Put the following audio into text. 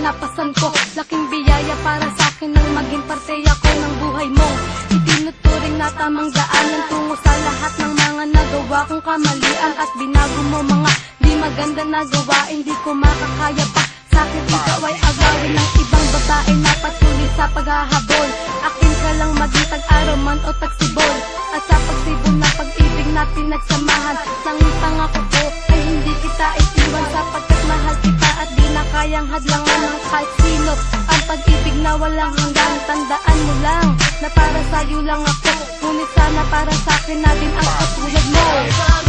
kinapasan ko. Laking biyaya para sa akin nang maging parte ako ng buhay mo. Itinuturing na tamang daanan tungo sa lahat ng mga nagawa kong kamalian. At binago mo mga di maganda na gawain, di ko makakaya pa. Sa'kin ikaw ay agawin ng ibang babae na patuloy sa paghahabol. Akin ka lang maging tag-araw man o tagsibol. At sa pagsibol na pag-ibig na pinagsamahan, nang pangako ko ay hindi kita iiwan, sapagkat mahal kita at di na kayang hadlangan ng kahit sino. Ang pag-ibig na walang hanggan, tandaan mo lang na para sa'yo lang ako, ngunit sana para sa'kin na din ang katulad mo.